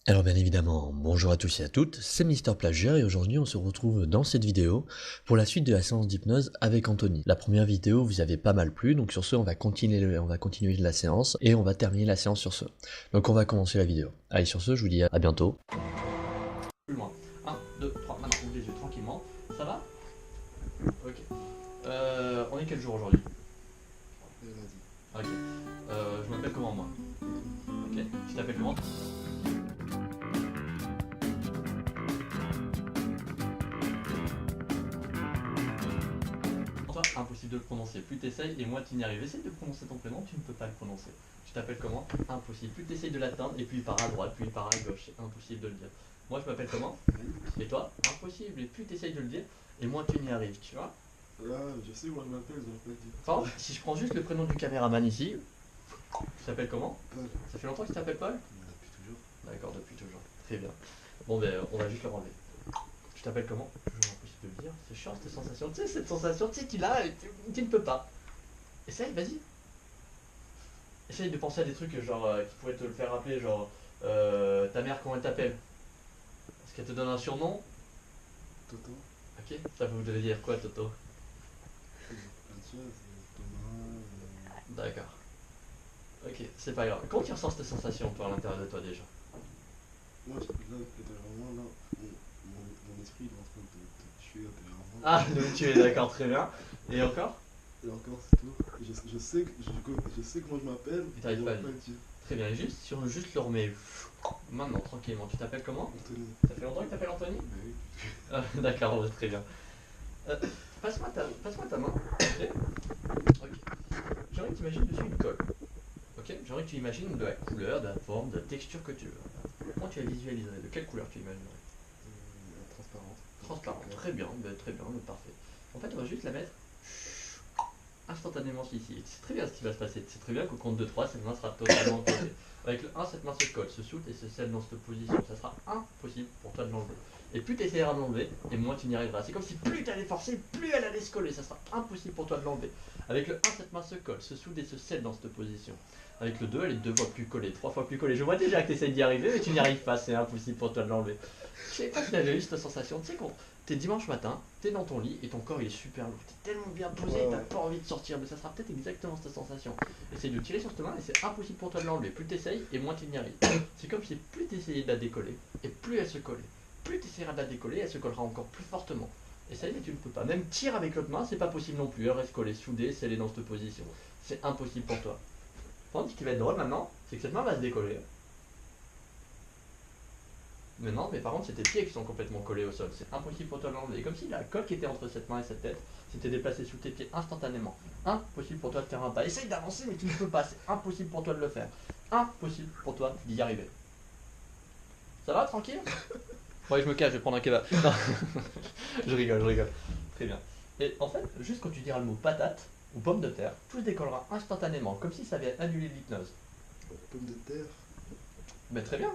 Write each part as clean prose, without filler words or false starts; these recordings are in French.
Alors bien évidemment, bonjour à tous et à toutes, c'est Mister Plagiaire et aujourd'hui on se retrouve dans cette vidéo pour la suite de la séance d'hypnose avec Anthony. La première vidéo vous avait pas mal plu, donc sur ce on va continuer la séance et on va terminer la séance sur ce. Donc on va commencer la vidéo. Allez sur ce, je vous dis à bientôt. Plus loin. 1, 2, 3, maintenant ouvre les yeux tranquillement. Ça va? Ok. On est quel jour aujourd'hui? Ok. Je m'appelle comment moi? Ok. Tu t'appelles comment? Toi, impossible de le prononcer. Plus t'essayes et moins tu n'y arrives. Essaye de prononcer ton prénom, tu ne peux pas le prononcer. Tu t'appelles comment? Impossible. Plus t'essayes de l'atteindre et puis il part à droite, puis il part à gauche. C'est impossible de le dire. Moi je m'appelle comment? Et toi? Impossible. Et plus t'essayes de le dire et moins tu n'y arrives, tu vois? Là, je sais où je m'appelle, je vais pas dire. Par exemple, si je prends juste le prénom du caméraman ici, tu t'appelles comment? Paul. Ça fait longtemps que tu t'appelles Paul? Depuis toujours. D'accord, depuis toujours. Très bien. Bon, ben, on va juste le renlever. Tu t'appelles comment? Toujours impossible de le dire. C'est chiant cette sensation. Tu sais, cette sensation, tu sais, tu l'as et tu ne peux pas. Essaye, vas-y. Essaye de penser à des trucs genre qui pourraient te le faire rappeler, genre ta mère, comment elle t'appelle? Est-ce qu'elle te donne un surnom? Toto. Ok, ça vous devez dire quoi, Toto? Plein de choses. Thomas. D'accord. Ok, c'est pas grave. Comment tu ressens cette sensation, toi, à l'intérieur de toi déjà? Moi, là, intérieurement, là, mon esprit il est en train de tuer intérieurement. Ah, donc tu es d'accord, très bien. Et encore? Et encore, c'est tout. Je sais je sais comment je m'appelle, Et t'arrives je pas à vais le pas dire. le dire. Très bien, et juste, si on juste le remet maintenant, tranquillement, tu t'appelles comment? Anthony. Ça fait longtemps que tu t'appelles Anthony? Bah oui. D'accord, ouais, très bien. Passe-moi ta main. Ok. Ok. J'aimerais que tu imagines dessus une colle. Ok. J'aimerais que tu imagines de la couleur, de la forme, de la texture que tu veux. Comment tu la visualiserais? De quelle couleur tu imaginerais? Transparente. Transparent. Très bien, parfait. En fait, on va juste la mettre instantanément ici. C'est très bien ce qui va se passer. C'est très bien qu'au compte de 3, cette main sera totalement collée. Avec le 1, cette main se colle, se soude et se scelle dans cette position. Ça sera impossible pour toi de l'enlever. Et plus tu essaieras de l'enlever, et moins tu n'y arriveras. C'est comme si plus tu allais forcer, plus elle allait se coller. Ça sera impossible pour toi de l'enlever. Avec le 1, cette main se colle, se soude et se scelle dans cette position. Avec le 2, elle est 2 fois plus collée, 3 fois plus collée. Je vois déjà que tu essaies d'y arriver, mais tu n'y arrives pas. C'est impossible pour toi de l'enlever. Je sais pas si tu avais eu cette sensation. Tu sais, quand t'es dimanche matin, t'es dans ton lit et ton corps il est super lourd. T'es tellement bien posé, Ouais. t'as pas envie de sortir. Mais ça sera peut-être exactement cette sensation. Essaye de tirer sur cette main et c'est impossible pour toi de l'enlever. Plus t'essayes et moins tu n'y arrives. C'est comme si plus t'essayais de la décoller et plus elle se collait. Plus t'essaieras de la décoller, elle se collera encore plus fortement. Essaye mais tu ne peux pas. Même tire avec l'autre main, c'est pas possible non plus. Elle reste collée, soudée, scellée dans cette position. C'est impossible pour toi. Tandis ce qui va être drôle maintenant, c'est que cette main va se décoller. Mais non, mais par contre, c'est tes pieds qui sont complètement collés au sol. C'est impossible pour toi de l'enlever. Comme si la colle qui était entre cette main et cette tête s'était déplacée sous tes pieds instantanément. Impossible pour toi de faire un pas. Essaye d'avancer, mais tu ne peux pas. C'est impossible pour toi de le faire. Impossible pour toi d'y arriver. Ça va, tranquille? Ouais, je me cache, je vais prendre un kebab. Non. Je rigole. Très bien. Et en fait, juste quand tu diras le mot patate ou pomme de terre, tout se décollera instantanément, comme si ça avait annulé l'hypnose. Pomme de terre. Mais très bien.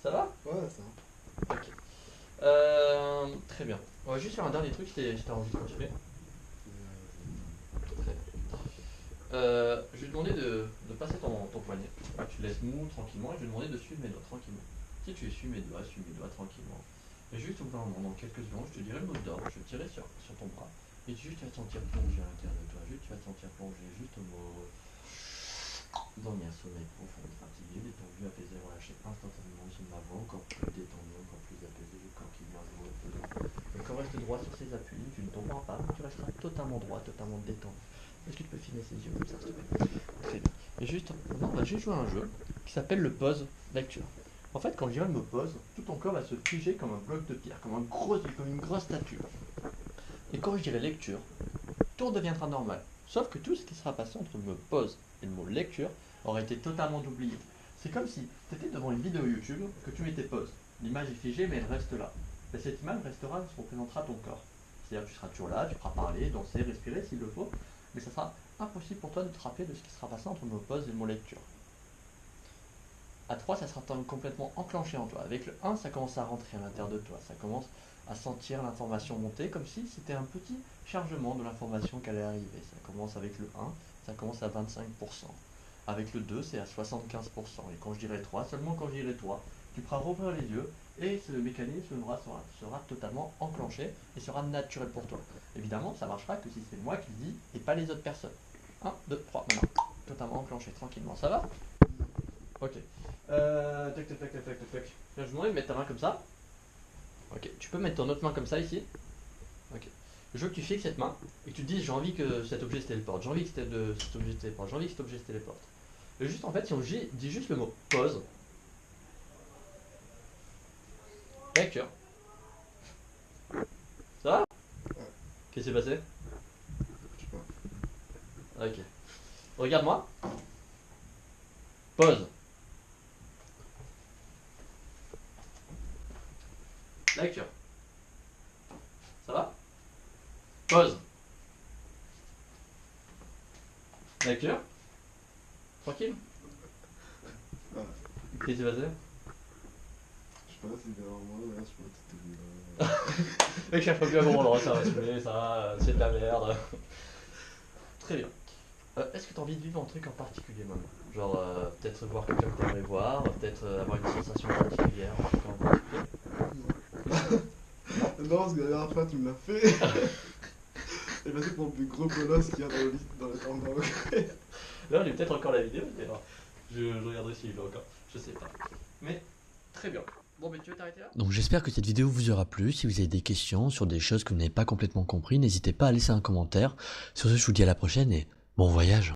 Ça va? Ouais, ça. Ok. Très bien. On va juste faire un dernier truc, si t'as envie de continuer. Très bien. Je vais te demander de passer ton poignet. Tu laisses mou tranquillement et je vais te demander de suivre mes doigts tranquillement. Si tu suis mes doigts tranquillement. Et juste au bout d'un moment, dans quelques secondes, je te dirai le mot d'ordre, je vais tirer sur ton bras. Et juste tu vas te sentir plongé à l'intérieur de toi. Juste tu vas te sentir plongé, juste au mot. Dormir, sommeil profond, fatigué, détendu, apaisé, relâché instantanément sous ma voix, encore plus détendu, encore plus apaisé, le corps qui vient de reposer. Le corps reste droit sur ses appuis, tu ne tomberas pas, tu resteras totalement droit, totalement détendu. Est-ce que tu peux filmer ses yeux comme ça, s'il te plaît? Très bien. Et juste, maintenant, on va juste jouer à un jeu qui s'appelle le pause lecture. En fait, quand je dirai le mot pause, tout ton corps va se figer comme un bloc de pierre, comme une grosse statue. Et quand je dirai lecture, tout redeviendra normal. Sauf que tout ce qui sera passé entre le mot pause et le mot lecture aurait été totalement oublié. C'est comme si tu étais devant une vidéo YouTube, que tu mettais pause. L'image est figée, mais elle reste là. Et cette image restera, se représentera ton corps. C'est-à-dire que tu seras toujours là, tu pourras parler, danser, respirer s'il le faut, mais ça sera impossible pour toi de te rappeler de ce qui sera passé entre le mot pause et le mot lecture. À 3, ça sera complètement enclenché en toi. Avec le 1, ça commence à rentrer à l'intérieur de toi. Ça commence à sentir l'information monter comme si c'était un petit chargement de l'information qui allait arriver. Ça commence avec le 1, ça commence à 25%. Avec le 2, c'est à 75%. Et quand je dirai 3, seulement quand je dirai 3, tu pourras rouvrir les yeux et ce mécanisme sera totalement enclenché et sera naturel pour toi. Évidemment, ça marchera que si c'est moi qui le dis et pas les autres personnes. 1, 2, 3, maintenant. Totalement enclenché, tranquillement. Ça va? Ok. Tac, tac, tac, tac, tac, tac. Je vais demander de mettre ta main comme ça. Ok. Tu peux mettre ton autre main comme ça ici. Ok. Je veux que tu fixes cette main et que tu te dises j'ai envie que cet objet se téléporte, j'ai envie que cet objet se téléporte, j'ai envie que cet objet se téléporte. Et juste en fait, si on dit juste le mot pause, lecture. Ça va? Qu'est-ce qui s'est passé? Je sais pas. Ok. Regarde-moi. Pause. Lecture. Ça va? Pause. Lecture. Tranquille. Voilà. Qu'est-ce qui s'est passé? Je sais pas, c'était vraiment là, je sais pas, c'était. Mec, je cherche plus à comprendre, ça va assumer, ça, c'est de la merde. Très bien. Est-ce que tu as envie de vivre un truc en particulier, même? Genre, peut-être voir quelqu'un que tu aimerais voir, peut-être avoir une sensation particulière, un truc en particulier? Non, parce que la dernière fois, tu me l'as fait. Et passé pour le plus gros bolos qu'il y a dans le lit, dans le temps de Là, j'ai peut-être encore la vidéo, mais je regarderai s'il est encore. Je sais pas. Mais, très bien. Bon, mais tu veux t'arrêter là? Donc j'espère que cette vidéo vous aura plu. Si vous avez des questions sur des choses que vous n'avez pas complètement compris, n'hésitez pas à laisser un commentaire. Sur ce, je vous dis à la prochaine et bon voyage.